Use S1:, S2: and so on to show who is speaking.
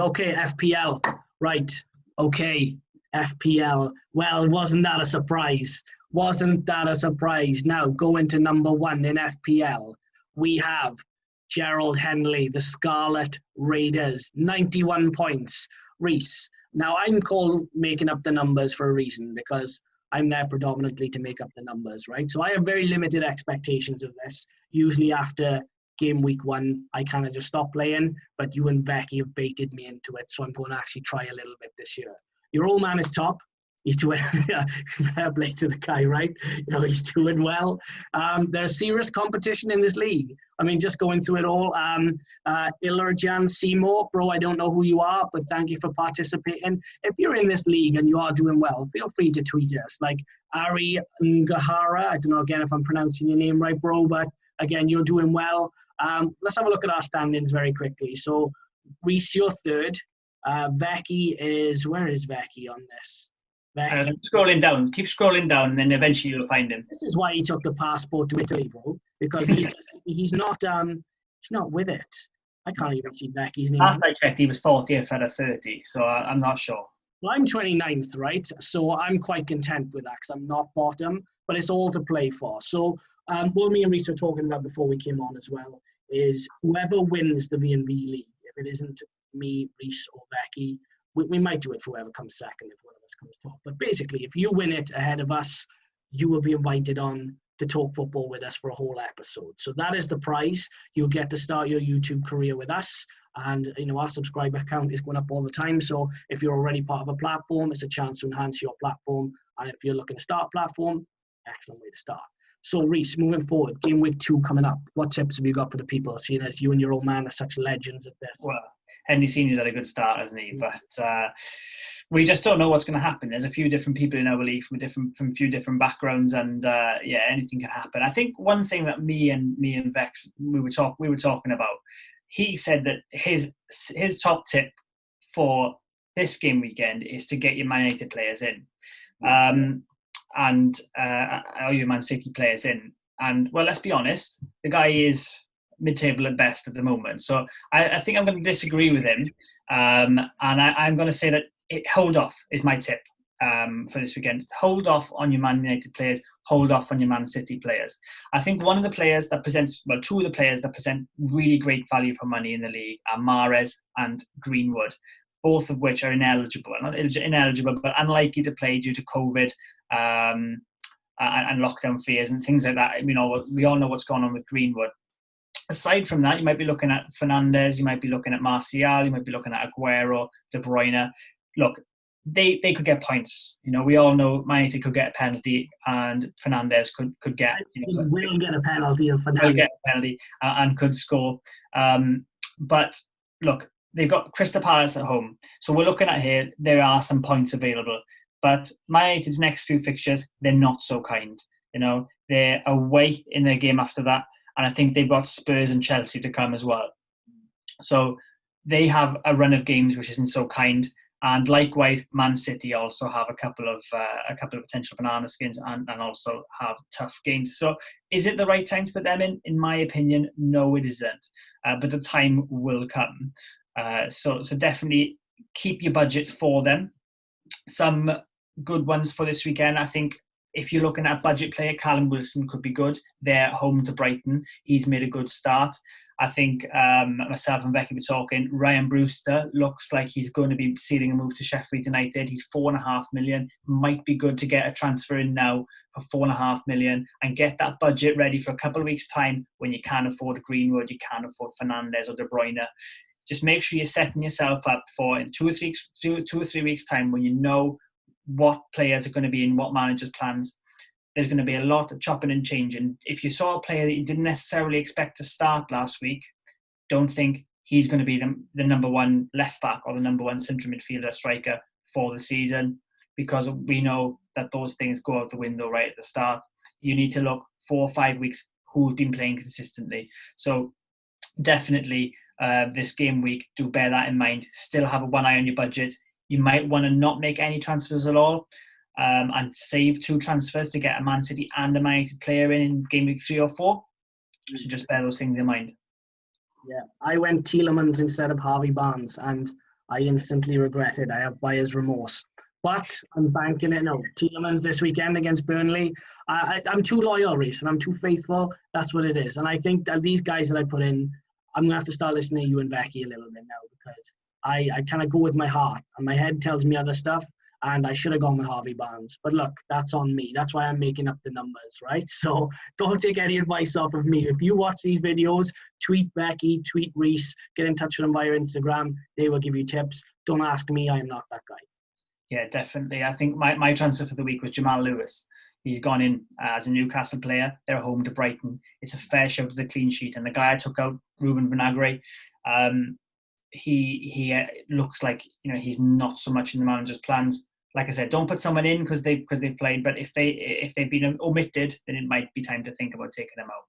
S1: Okay, FPL. Right. Okay, FPL. Well, wasn't that a surprise? Wasn't that a surprise? Now, going to number one in FPL, we have Gerald Henley, the Scarlet Raiders, 91 points. Reese. Now, I'm called making up the numbers for a reason because I'm there predominantly to make up the numbers, right? So I have very limited expectations of this. Usually after game week 1, I kind of just stop playing, but you and Becky have baited me into it, so I'm going to actually try a little bit this year. Your old man is top. He's doing fair play to the guy, right? He's doing well. There's serious competition in this league. I mean, just going through it all. Illerjan Seymour, bro, I don't know who you are, but thank you for participating. If you're in this league and you are doing well, feel free to tweet us. Like Ari Ngahara, I don't know again if I'm pronouncing your name right, bro, but again, you're doing well. Let's have a look at our standings very quickly. So, Reese, you're third. Becky is, where is Becky on this?
S2: Scrolling down. Keep scrolling down, and then eventually you'll find him.
S1: This is why he took the passport to Italy, bro, because he's not with it. I can't even see Becky's name.
S2: Last I checked, he was 40th out of 30, so I'm not sure.
S1: Well, I'm 29th, right? So I'm quite content with that because I'm not bottom, but it's all to play for. So what me and Reese were talking about before we came on as well is whoever wins the V&V league, if it isn't me, Reese, or Becky, we might do it for whoever comes second if one of us comes top. But basically, if you win it ahead of us, you will be invited on to talk football with us for a whole episode. So that is the prize. You'll get to start your YouTube career with us. And, our subscriber count is going up all the time. So if you're already part of a platform, it's a chance to enhance your platform. And if you're looking to start a platform, excellent way to start. So, Reese, moving forward, game week 2 coming up. What tips have you got for the people, seeing as you and your old man are such legends at this?
S2: Well, Henry Senior's had a good start, hasn't he? But we just don't know what's going to happen. There's a few different people in our league from a few different backgrounds, and anything can happen. I think one thing that me and Vex we were talking about. He said that his top tip for this game weekend is to get your Man United players in, and your Man City players in. And well, let's be honest, the guy is mid-table at best at the moment. So I think I'm going to disagree with him, and I'm going to say that hold off is my tip for this weekend. Hold off on your Man United players. Hold off on your Man City players. I think two of the players that present really great value for money in the league are Mahrez and Greenwood, both of which are ineligible, but unlikely to play due to COVID and lockdown fears and things like that. We all know what's going on with Greenwood. Aside from that, you might be looking at Fernandes, you might be looking at Martial, you might be looking at Aguero, De Bruyne. Look, they could get points. We all know Man United could get a penalty, and Fernandes could get.
S1: Will get a penalty, and Fernandes
S2: will get a penalty and could score. But look, they've got Crystal Palace at home, so we're looking at here. There are some points available, but Man United's next few fixtures, they're not so kind. They're away in their game after that. And I think they've got Spurs and Chelsea to come as well. So they have a run of games which isn't so kind. And likewise, Man City also have a couple of potential banana skins and also have tough games. So is it the right time to put them in? In my opinion, no, it isn't. But the time will come. So definitely keep your budget for them. Some good ones for this weekend, I think. If you're looking at a budget player, Callum Wilson could be good. They're home to Brighton. He's made a good start. I think myself and Becky were talking. Ryan Brewster looks like he's going to be sealing a move to Sheffield United. He's $4.5 million. Might be good to get a transfer in now for $4.5 million and get that budget ready for a couple of weeks' time when you can't afford Greenwood, you can't afford Fernandes or De Bruyne. Just make sure you're setting yourself up for in 2 or 3 weeks' time when you know what players are going to be in what managers' plans. There's going to be a lot of chopping and changing. If you saw a player that you didn't necessarily expect to start last week, don't think he's going to be the number one left back or the number one central midfielder striker for the season, because we know that those things go out the window right at the start. You need to look 4 or 5 weeks who's been playing consistently. So definitely this game week, do bear that in mind. Still have one eye on your budget. You might want to not make any transfers at all and save 2 transfers to get a Man City and a Man United player in game week 3 or 4. So just bear those things in mind.
S1: Yeah, I went Tielemans instead of Harvey Barnes, and I instantly regret it. I have buyer's remorse. But I'm banking it now. Tielemans this weekend against Burnley. I'm too loyal, Reece, and I'm too faithful. That's what it is. And I think that these guys that I put in, I'm going to have to start listening to you and Becky a little bit now because I kind of go with my heart and my head tells me other stuff. And I should have gone with Harvey Barnes. But look, that's on me. That's why I'm making up the numbers, right? So don't take any advice off of me. If you watch these videos, tweet Becky, tweet Reece, get in touch with them via Instagram. They will give you tips. Don't ask me. I am not that guy.
S2: Yeah, definitely. I think my transfer for the week was Jamal Lewis. He's gone in as a Newcastle player. They're home to Brighton. It's a fair shout as a clean sheet. And the guy I took out, Ruben Vinagre, he looks like he's not so much in the manager's plans. Like I said, don't put someone in because they've played. But if they've been omitted, then it might be time to think about taking them out.